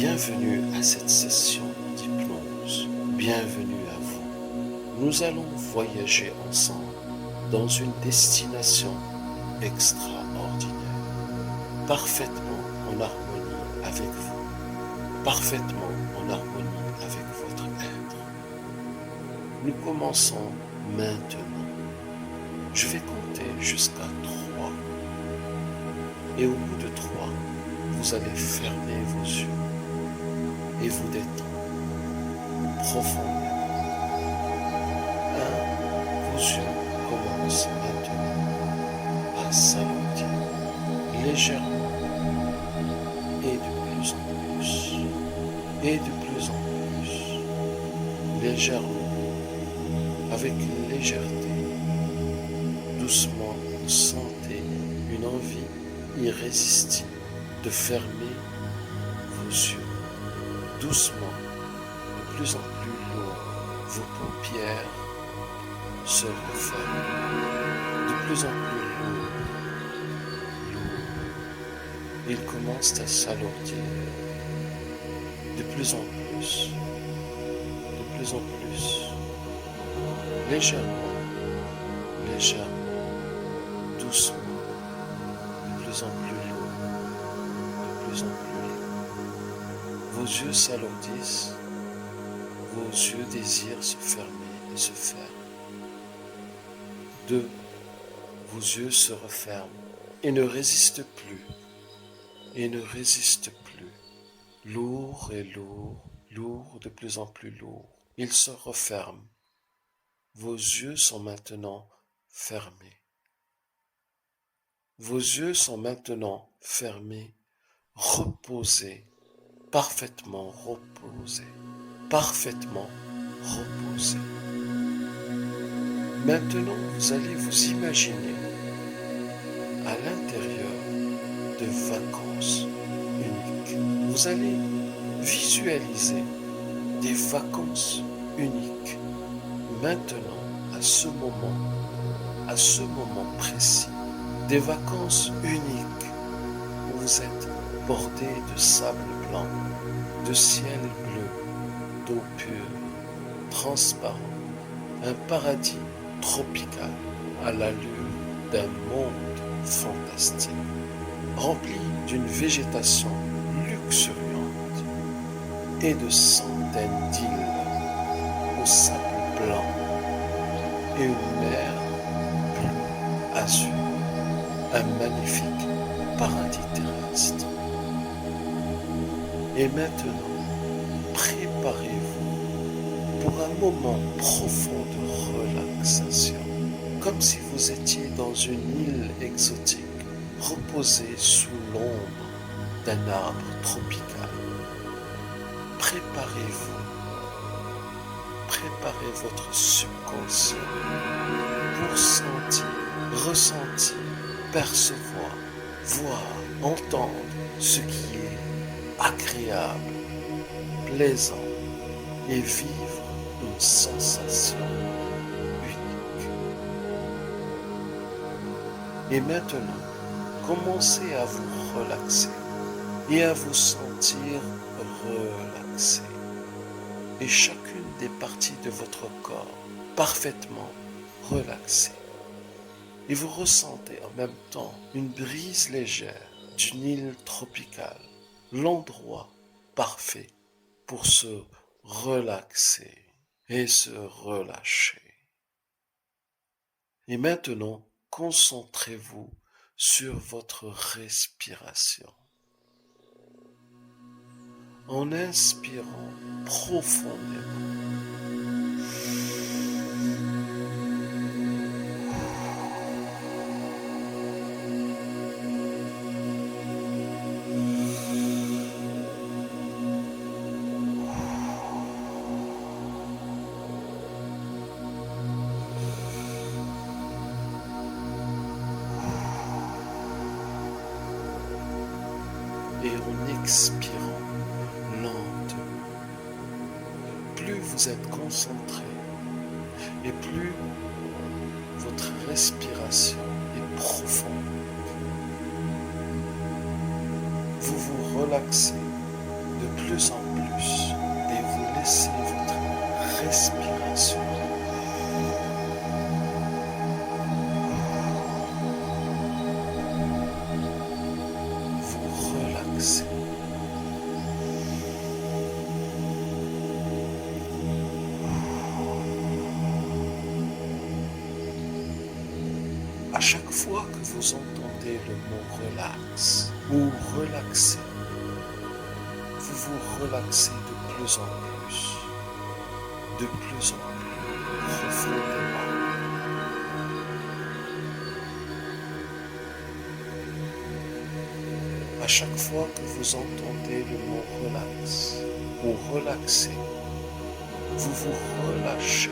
Bienvenue à cette session d'hypnose. Bienvenue à vous. Nous allons voyager ensemble dans une destination extraordinaire, parfaitement en harmonie avec vous, parfaitement en harmonie avec votre être. Nous commençons maintenant. Je vais compter jusqu'à 3. Et au bout de 3, vous allez fermer vos yeux et vous détendre profondément. 1. Vos yeux commencent maintenant à s'alourdir légèrement et de plus en plus, et de plus en plus, légèrement, avec une légèreté. Doucement, vous sentez une envie irrésistible de fermer vos yeux. Doucement, de plus en plus lourd, vos paupières se referment. De plus en plus lourd. Ils commencent à s'alourdir. De plus en plus. De plus en plus. Légèrement. Légèrement. Doucement. De plus en plus lourd. De plus en plus lourd. Vos yeux s'alourdissent, vos yeux désirent se fermer et se ferment. 2. Vos yeux se referment et ne résistent plus, et ne résistent plus. Lourd et lourd, lourd, de plus en plus lourd. Ils se referment. Vos yeux sont maintenant fermés. Vos yeux sont maintenant fermés, reposés. Parfaitement reposé, parfaitement reposé. Maintenant, vous allez vous imaginer à l'intérieur de vacances uniques. Vous allez visualiser des vacances uniques. Maintenant, à ce moment précis, des vacances uniques où vous êtes bordé de sable blanc, de ciel bleu, d'eau pure, transparent, un paradis tropical à l'allure d'un monde fantastique, rempli d'une végétation luxuriante et de centaines d'îles au sable blanc et une mer bleue azur, un magnifique paradis terrestre. Et maintenant, préparez-vous pour un moment profond de relaxation, comme si vous étiez dans une île exotique, reposée sous l'ombre d'un arbre tropical. Préparez-vous, préparez votre subconscient pour sentir, ressentir, percevoir, voir, entendre ce qui est agréable, plaisant et vivre une sensation unique. Et maintenant, commencez à vous relaxer et à vous sentir relaxé. Et chacune des parties de votre corps parfaitement relaxée. Et vous ressentez en même temps une brise légère d'une île tropicale. L'endroit parfait pour se relaxer et se relâcher. Et maintenant, concentrez-vous sur votre respiration. En inspirant profondément. Et en expirant lentement, plus vous êtes concentré et plus votre respiration est profonde. Vous vous relaxez de plus plus en plus et vous laissez votre respiration vous relaxer. À chaque fois que vous entendez le mot relax ou relaxer, vous vous relaxez de plus en plus profondément. À chaque fois que vous entendez le mot relax ou relaxer, vous vous relâchez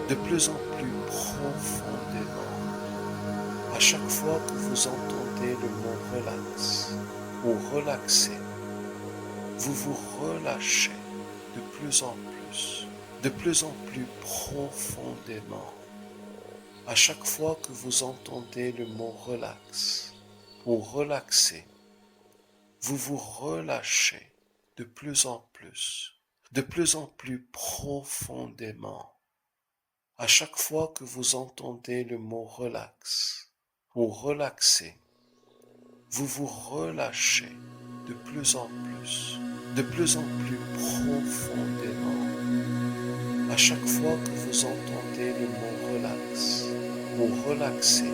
de plus en plus profondément. À chaque fois que vous entendez le mot relax ou relaxer, vous vous relâchez de plus en plus profondément. À chaque fois que vous entendez le mot relax ou relaxer, vous vous relâchez de plus en plus profondément. À chaque fois que vous entendez le mot relax ou relaxer, vous vous relâchez de plus en plus profondément. À chaque fois que vous entendez le mot relax ou relaxer,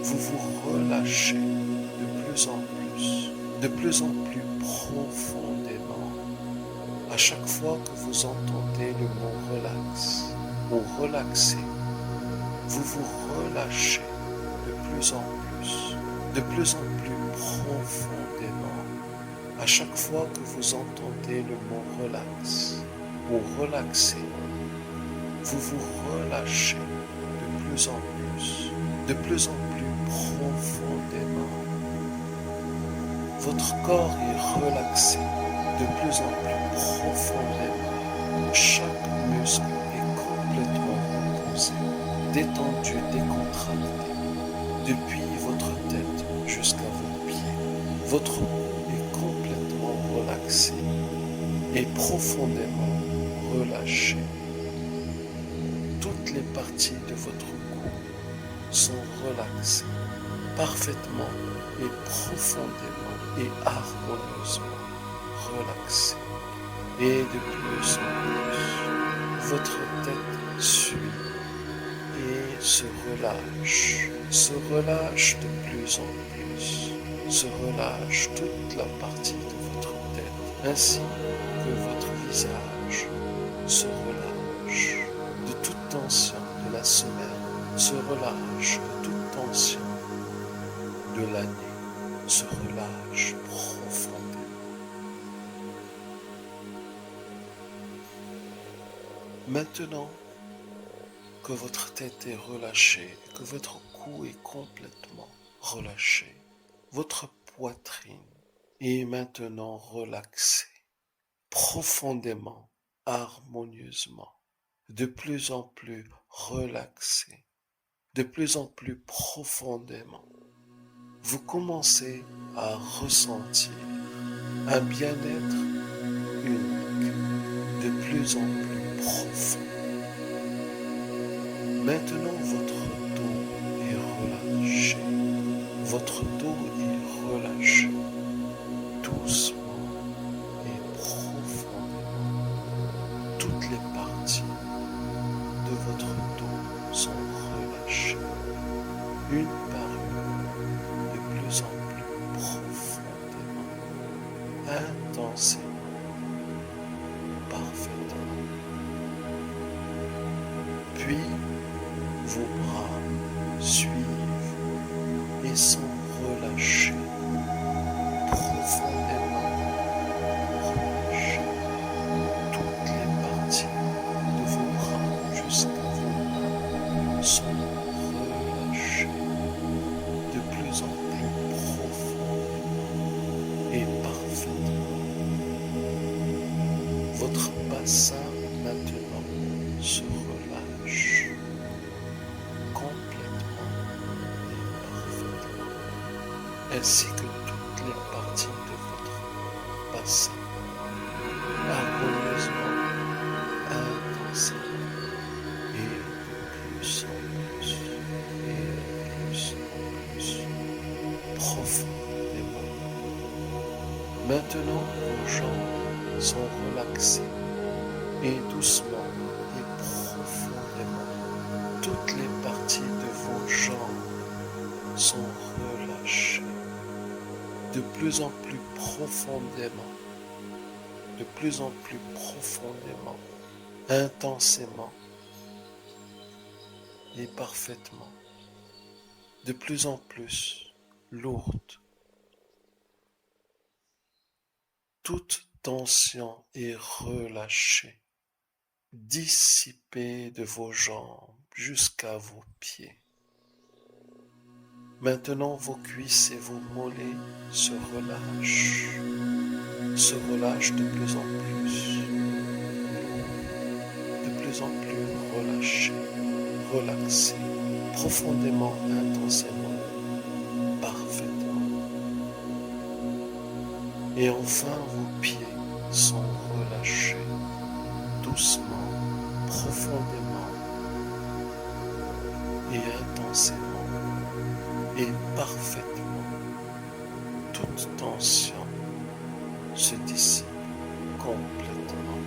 vous vous relâchez de plus en plus profondément. À chaque fois que vous entendez le mot relax ou relaxer, vous vous relâchez de plus en plus profondément. À chaque fois que vous entendez le mot relax ou relaxer, vous vous relâchez de plus en plus profondément. Votre corps est relaxé de plus en plus profondément. Chaque muscle est complètement reposé, détendu, décontracté, depuis votre tête jusqu'à vos pieds. Votre cou est complètement relaxé et profondément relâché. Toutes les parties de votre cou sont relaxées parfaitement et profondément et harmonieusement relaxées. Et de plus en plus, votre tête suit et se relâche de plus en plus, se relâche toute la partie de votre tête, ainsi que votre visage se relâche de toute tension de la semaine, se relâche de toute tension de l'année, se relâche profondément. Maintenant que votre tête est relâchée, que votre cou est complètement relâché, votre poitrine est maintenant relaxée, profondément, harmonieusement, de plus en plus relaxée, de plus en plus profondément. Vous commencez à ressentir un bien-être unique, de plus en plus profond. Maintenant, votre dos est relâché. Votre dos est relâché, doucement et profondément. Toutes les parties de votre dos sont relâchées, une par une, de plus en plus profondément, intensément, parfaitement. Puis, vos bras suivent et sont relâchés, profondément relâchés. Toutes les parties de vos bras jusqu'à vos mains sont relâchées de plus en plus profondément et parfaitement. Votre bassin maintenant se relâche complètement et parfaitement, ainsi que toutes les parties de votre inlassablement, harmonieusement, intensément, et de plus en plus, et de plus en plus, profondément. Maintenant, vos jambes sont relaxées, et doucement et profondément, toutes les parties de vos jambes sont relâchées, de plus en plus profondément, de plus en plus profondément, intensément et parfaitement, de plus en plus lourde. Toute tension est relâchée, dissipée de vos jambes jusqu'à vos pieds. Maintenant, vos cuisses et vos mollets se relâchent de plus en plus, de plus en plus relâchés, relaxés, profondément, intensément, parfaitement. Et enfin, vos pieds sont relâchés, doucement, profondément et intensément et parfaitement. Toute tension se dissipe complètement.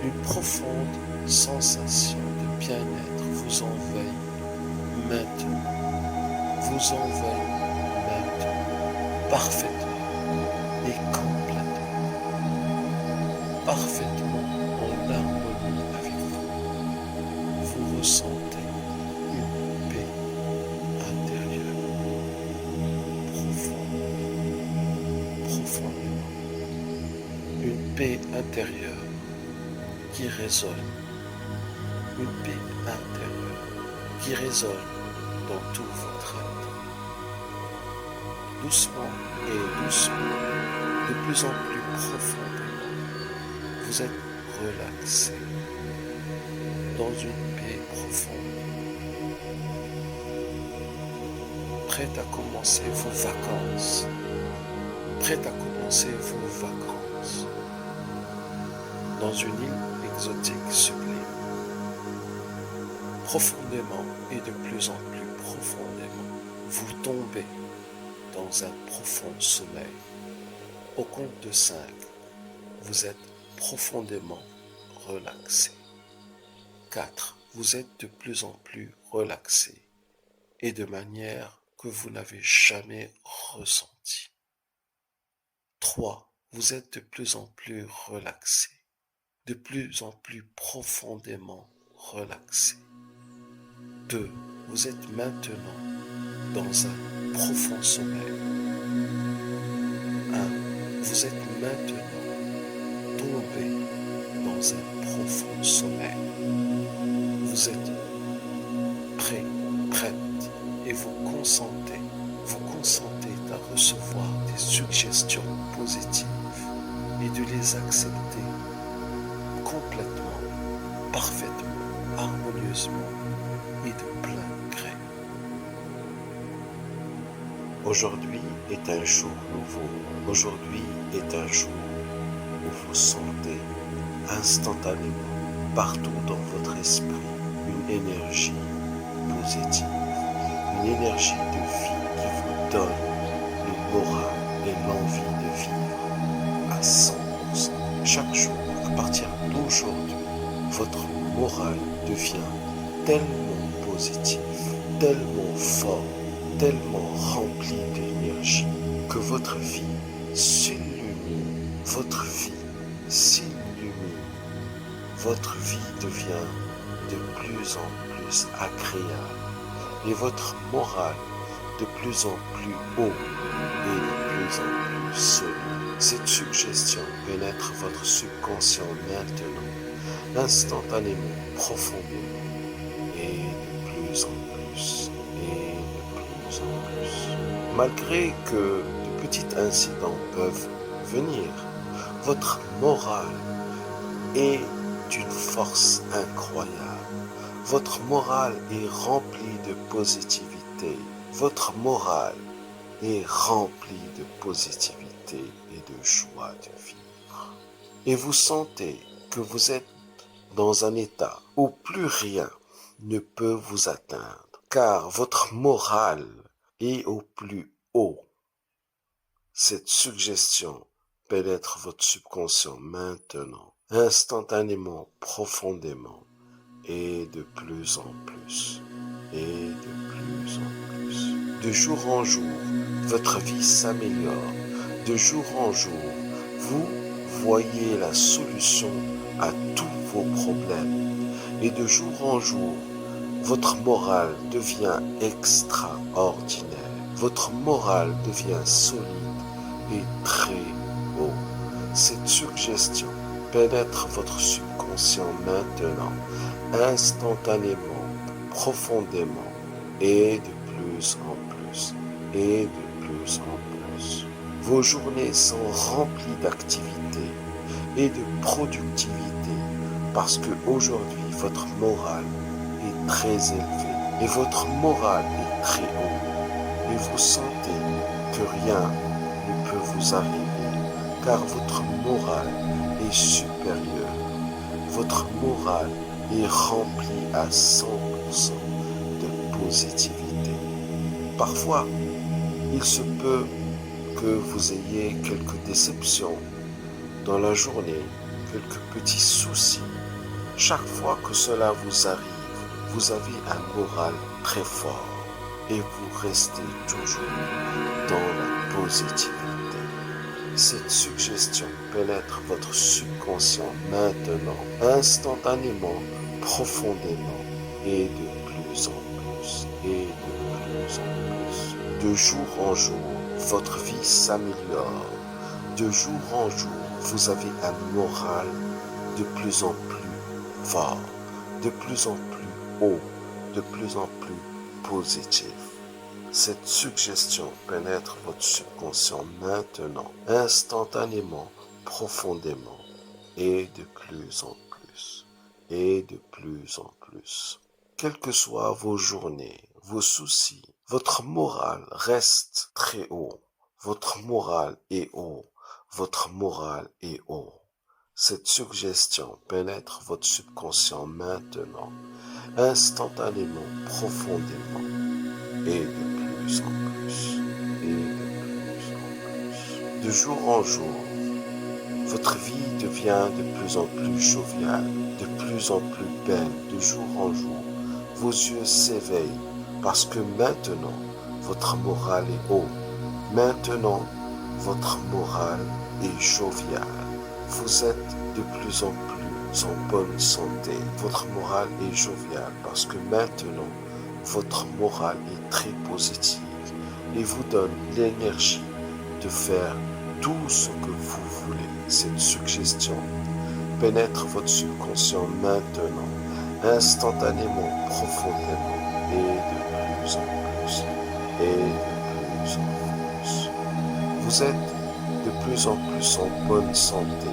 Une profonde sensation de bien-être vous envahit maintenant, vous envahit maintenant, parfaitement et complètement, parfaitement en harmonie avec vous. Vous ressentez une paix intérieure, profonde, profondément, une paix intérieure qui résonne, une paix intérieure qui résonne dans tout votre être. Doucement et doucement, de plus en plus profondément, vous êtes relaxé dans une paix profonde, prête à commencer vos vacances, prête à commencer vos vacances dans une île exotique sublime. Profondément et de plus en plus profondément, vous tombez dans un profond sommeil. Au compte de 5, vous êtes profondément relaxé. 4, vous êtes de plus en plus relaxé et de manière que vous n'avez jamais ressentie. 3, vous êtes de plus en plus relaxé, de plus en plus profondément relaxé. 2, vous êtes maintenant dans un profond sommeil. 1, vous êtes maintenant tombé dans un profond sommeil. Vous êtes prêt, prête, et vous consentez à recevoir des suggestions positives et de les accepter complètement, parfaitement, harmonieusement et de plein gré. Aujourd'hui est un jour nouveau. Aujourd'hui est un jour où vous sentez instantanément, partout dans votre esprit, une énergie positive, une énergie de vie qui vous donne le moral et l'envie de vivre à 100%. Chaque jour, à partir d'aujourd'hui, votre moral devient tellement positif, tellement fort, tellement rempli d'énergie que votre vie s'illumine, votre vie s'illumine, votre vie devient de plus en plus agréable et votre morale de plus en plus haut et de plus en plus solide. Cette suggestion pénètre votre subconscient maintenant, instantanément, profondément et de plus en plus et de plus en plus. Malgré que de petits incidents peuvent venir, votre morale est d'une force incroyable. Votre morale est remplie de positivité. Votre morale est rempli de positivité et de joie de vivre. Et vous sentez que vous êtes dans un état où plus rien ne peut vous atteindre, car votre morale est au plus haut. Cette suggestion pénètre votre subconscient maintenant, instantanément, profondément, et de plus en plus, et de plus en plus. De jour en jour, votre vie s'améliore. De jour en jour, vous voyez la solution à tous vos problèmes. Et de jour en jour, votre morale devient extraordinaire. Votre morale devient solide et très haut. Cette suggestion pénètre votre subconscient maintenant, instantanément, profondément, et de plus en plus, et de plus en plus. Vos journées sont remplies d'activité et de productivité parce que aujourd'hui votre morale est très élevée et votre morale est très haut et vous sentez que rien ne peut vous arriver car votre morale est supérieure. Votre morale est remplie à 100% de positivité. Parfois, il se peut que vous ayez quelques déceptions dans la journée, quelques petits soucis. Chaque fois que cela vous arrive, vous avez un moral très fort et vous restez toujours dans la positivité. Cette suggestion pénètre votre subconscient maintenant, instantanément, profondément et de plus en plus, et de plus en plus. De jour en jour, votre vie s'améliore. De jour en jour, vous avez un moral de plus en plus fort, de plus en plus haut, de plus en plus positif. Cette suggestion pénètre votre subconscient maintenant, instantanément, profondément, et de plus en plus, et de plus en plus. Quelles que soient vos journées, vos soucis, votre morale reste très haut. Votre morale est haut. Votre morale est haut. Cette suggestion pénètre votre subconscient maintenant, instantanément, profondément, et de plus en plus, et de plus en plus. De jour en jour, votre vie devient de plus en plus joviale, de plus en plus belle, de jour en jour. Vos yeux s'éveillent parce que maintenant, votre morale est haut. Maintenant, votre morale est joviale. Vous êtes de plus en plus en bonne santé. Votre morale est joviale parce que maintenant, votre morale est très positive et vous donne l'énergie de faire tout ce que vous voulez. Cette suggestion pénètre votre subconscient maintenant, instantanément, profondément, et de plus en plus, et de plus en plus. Vous êtes de plus en plus en bonne santé.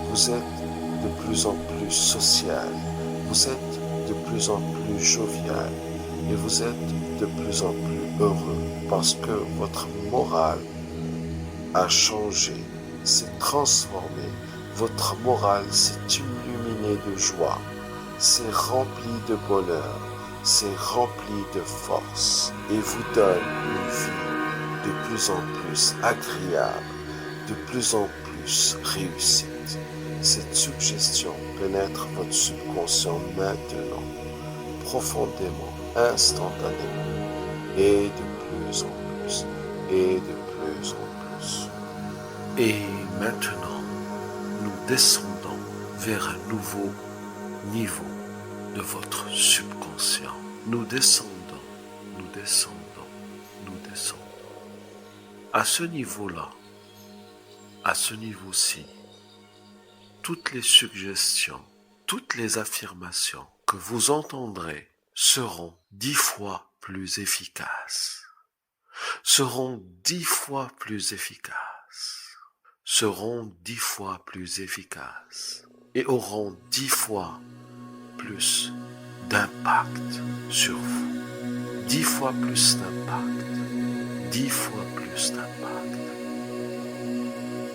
Vous êtes de plus en plus social. Vous êtes de plus en plus jovial. Et vous êtes de plus en plus heureux parce que votre morale a changé, s'est transformé. Votre morale s'est illuminée de joie, s'est rempli de bonheur, s'est rempli de force et vous donne une vie de plus en plus agréable, de plus en plus réussite. Cette suggestion pénètre votre subconscient maintenant, profondément, instantanément, et de plus en plus, et de plus en plus. Et maintenant, nous descendons vers un nouveau niveau de votre subconscient. Nous descendons, nous descendons, nous descendons. À ce niveau-là, à ce niveau-ci, toutes les suggestions, toutes les affirmations que vous entendrez seront 10 fois plus efficaces, seront 10 fois plus efficaces, seront 10 fois plus efficaces et auront 10 fois plus d'impact sur vous. 10 fois plus d'impact, 10 fois plus plus d'impact.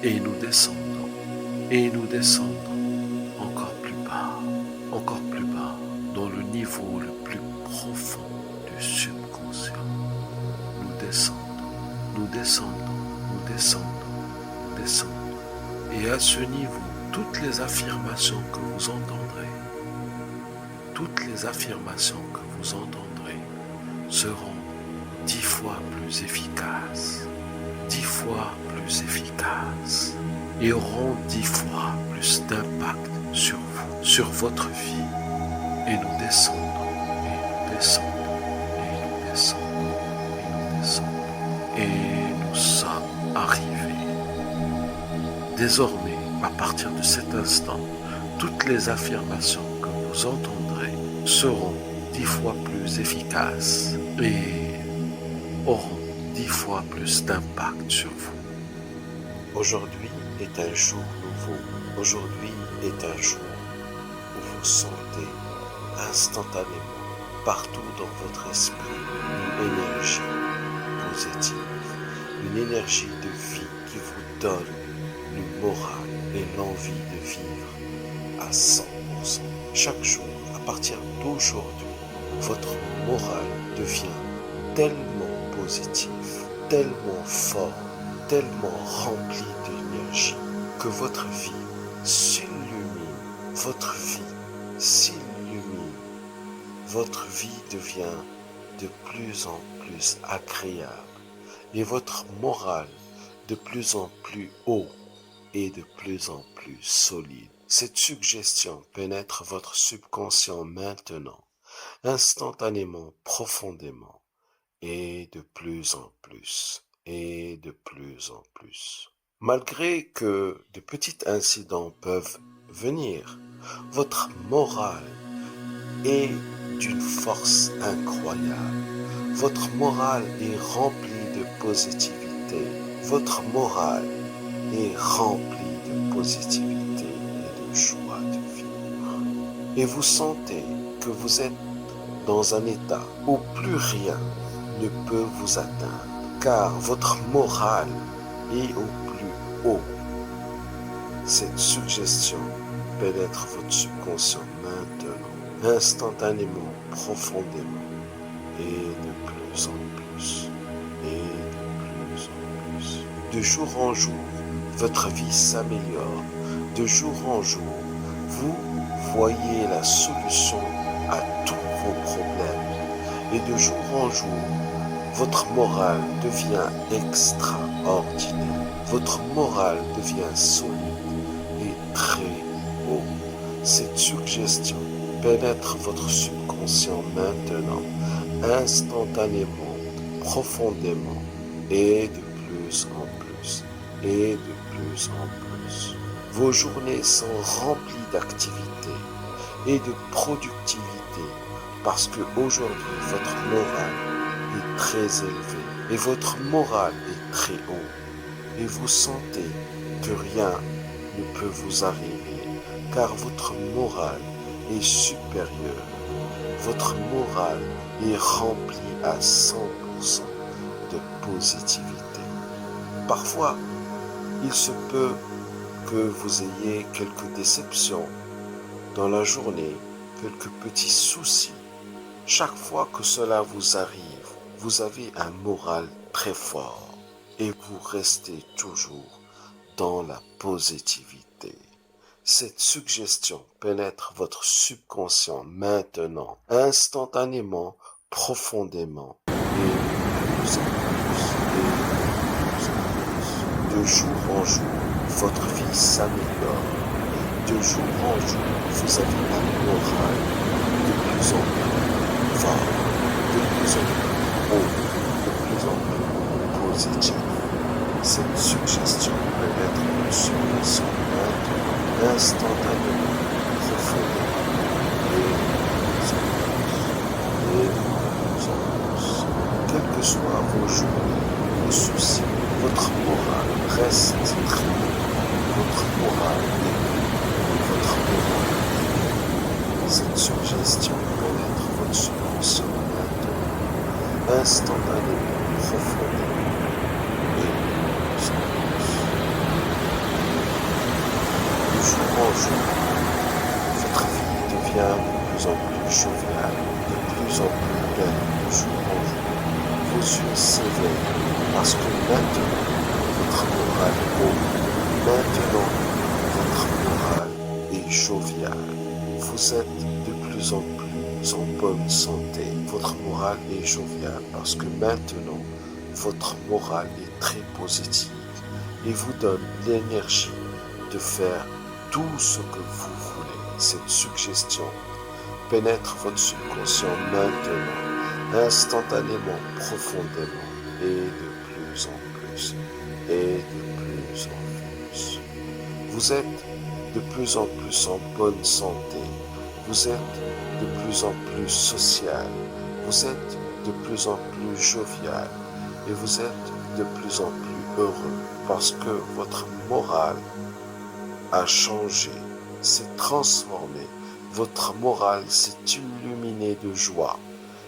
Et nous descendons, et nous descendons encore plus bas, dans le niveau le plus profond du subconscient. Nous descendons, nous descendons, nous descendons, nous descendons. Et à ce niveau, toutes les affirmations que vous entendrez, seront 10 fois plus efficaces, 10 fois plus efficaces, et auront 10 fois plus d'impact sur vous, sur votre vie. Et nous descendons, et nous descendons, et nous descendons, et nous descendons. Et nous sommes arrivés. Désormais, à partir de cet instant, toutes les affirmations que vous entendrez seront 10 fois plus efficaces et auront 10 fois plus d'impact sur vous. Aujourd'hui est un jour nouveau. Aujourd'hui est un jour où vous sentez instantanément, partout dans votre esprit, une énergie positive, une énergie de vie qui vous donne le moral et l'envie de vivre à 100%. Chaque jour, à partir d'aujourd'hui, votre moral devient tellement positif, tellement fort, tellement rempli d'énergie que votre vie s'illumine, votre vie devient de plus en plus agréable et votre moral de plus en plus haut et de plus en plus solide. Cette suggestion pénètre votre subconscient maintenant, instantanément, profondément, et de plus en plus, et de plus en plus. Malgré que de petits incidents peuvent venir, votre morale est d'une force incroyable. Votre morale est remplie de positivité. Votre morale est remplie de positivité et de joie de vivre. Et vous sentez que vous êtes dans un état où plus rien ne peut vous atteindre, car votre morale est au plus haut. Cette suggestion pénètre votre subconscient maintenant, instantanément, profondément, et de plus en plus, et de plus en plus. De jour en jour, votre vie s'améliore. De jour en jour, vous voyez la solution à tous vos problèmes. Et de jour en jour, votre morale devient extraordinaire. Votre morale devient solide et très haut. Cette suggestion pénètre votre subconscient maintenant, instantanément, profondément, et de plus en plus, et de plus en plus. Vos journées sont remplies d'activité et de productivité parce que aujourd'hui votre morale est très élevé et votre morale est très haut et vous sentez que rien ne peut vous arriver car votre morale est supérieure. Votre morale est remplie à 100% de positivité. Parfois, il se peut que vous ayez quelques déceptions dans la journée, quelques petits soucis. Chaque fois que cela vous arrive, vous avez un moral très fort et vous restez toujours dans la positivité. Cette suggestion pénètre votre subconscient maintenant, instantanément, profondément et de plus en plus, de jour en jour, votre vie s'améliore. De jour en jour, vous avez un moral de plus en plus fort, de plus en plus haut, de plus en plus positif. Cette suggestion pénètre votre subconscient maintenant, instantanément, profondément, et de plus en plus. Quels que soient vos journées, vos soucis, votre morale reste très haut. Votre morale est haut. Votre morale est haut. Cette suggestion pénètre votre subconscient maintenant, instantanément, profondément, parce que maintenant, votre moral est haut. Maintenant, votre moral est jovial. Vous êtes de plus en plus en bonne santé. Votre moral est jovial parce que maintenant, votre morale est très positive et vous donne l'énergie de faire tout ce que vous voulez. Cette suggestion pénètre votre subconscient maintenant, instantanément, profondément, et de plus en plus, et de plus en plus. Vous êtes de plus en plus en bonne santé, vous êtes de plus en plus social, vous êtes de plus en plus jovial, et vous êtes de plus en plus heureux, parce que votre morale a changé, s'est transformé, votre morale s'est illuminée de joie,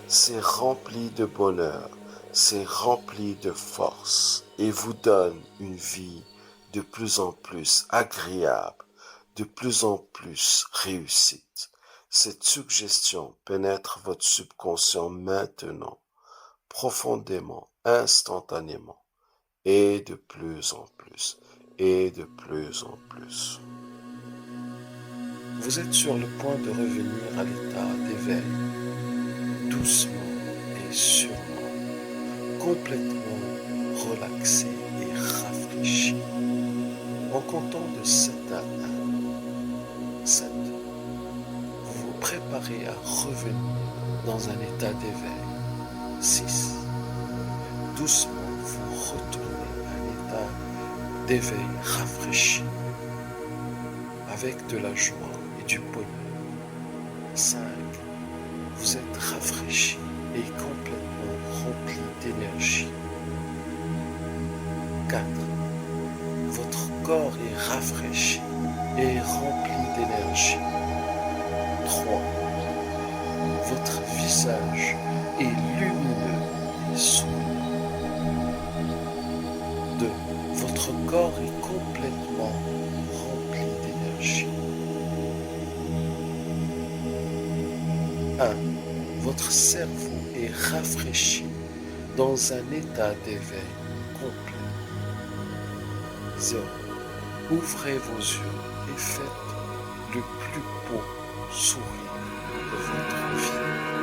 s'est remplie de bonheur, s'est remplie de force et vous donne une vie de plus en plus agréable, de plus en plus réussite. Cette suggestion pénètre votre subconscient maintenant, profondément, instantanément, et de plus en plus, et de plus en plus. Vous êtes sur le point de revenir à l'état d'éveil, doucement et sûrement, complètement relaxé et rafraîchi. En comptant de 7 à 1, 7, vous vous préparez à revenir dans un état d'éveil. 6, doucement vous retournez à un état d'éveil rafraîchi, avec de la joie et du bonheur. 5, vous êtes rafraîchi et complètement rempli d'énergie. 4, votre corps est rafraîchi et rempli d'énergie. 3, votre visage est lumineux et souriant. 2, votre corps est complètement rempli d'énergie. 1, votre cerveau est rafraîchi dans un état d'éveil complet. 0, ouvrez vos yeux et faites le plus beau sourire de votre vie.